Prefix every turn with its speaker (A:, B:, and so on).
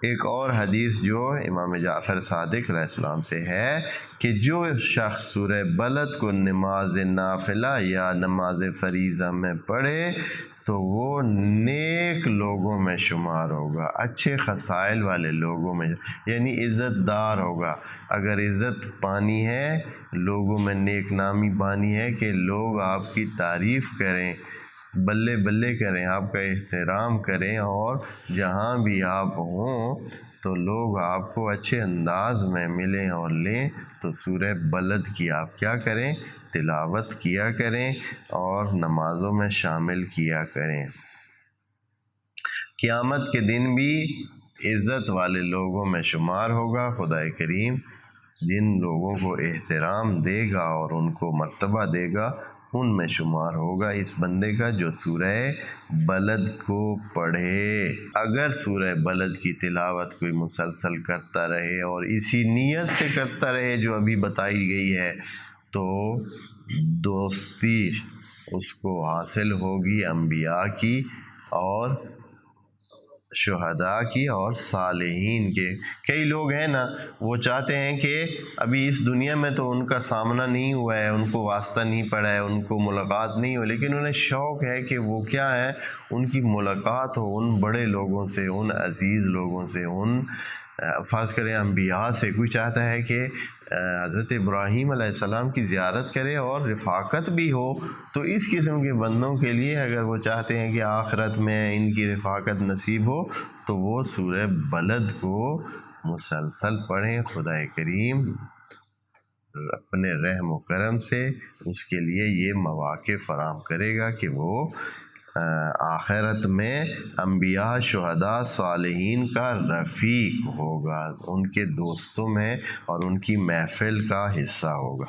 A: ایک اور حدیث جو امام جعفر صادق علیہ السلام سے ہے کہ جو شخص سورہ بلد کو نماز نافلہ یا نماز فریضہ میں پڑھے تو وہ نیک لوگوں میں شمار ہوگا، اچھے خصائل والے لوگوں میں، یعنی عزت دار ہوگا۔ اگر عزت پانی ہے، لوگوں میں نیک نامی پانی ہے کہ لوگ آپ کی تعریف کریں، بلے بلے کریں، آپ کا احترام کریں، اور جہاں بھی آپ ہوں تو لوگ آپ کو اچھے انداز میں ملیں اور لیں، تو سورہ بلد کی آپ کیا کریں؟ تلاوت کیا کریں اور نمازوں میں شامل کیا کریں۔ قیامت کے دن بھی عزت والے لوگوں میں شمار ہوگا۔ خدا کریم جن لوگوں کو احترام دے گا اور ان کو مرتبہ دے گا، ان میں شمار ہوگا اس بندے کا جو سورہ بلد کو پڑھے۔ اگر سورہ بلد کی تلاوت کوئی مسلسل کرتا رہے اور اسی نیت سے کرتا رہے جو ابھی بتائی گئی ہے، تو دوستی اس کو حاصل ہوگی انبیاء کی اور شہداء کی اور صالحین کے۔ کئی لوگ ہیں نا، وہ چاہتے ہیں کہ ابھی اس دنیا میں تو ان کا سامنا نہیں ہوا ہے، ان کو واسطہ نہیں پڑا ہے، ان کو ملاقات نہیں ہو، لیکن انہیں شوق ہے کہ وہ کیا ہے، ان کی ملاقات ہو ان بڑے لوگوں سے، ان عزیز لوگوں سے، ان فرض کریں انبیاء سے۔ کوئی چاہتا ہے کہ حضرت ابراہیم علیہ السلام کی زیارت کرے اور رفاقت بھی ہو، تو اس قسم کے بندوں کے لیے اگر وہ چاہتے ہیں کہ آخرت میں ان کی رفاقت نصیب ہو، تو وہ سورہ بلد کو مسلسل پڑھیں۔ خدا کریم اپنے رحم و کرم سے اس کے لیے یہ مواقع فراہم کرے گا کہ وہ آخرت میں انبیاء، شہداء، صالحین کا رفیق ہوگا، ان کے دوستوں میں اور ان کی محفل کا حصہ ہوگا۔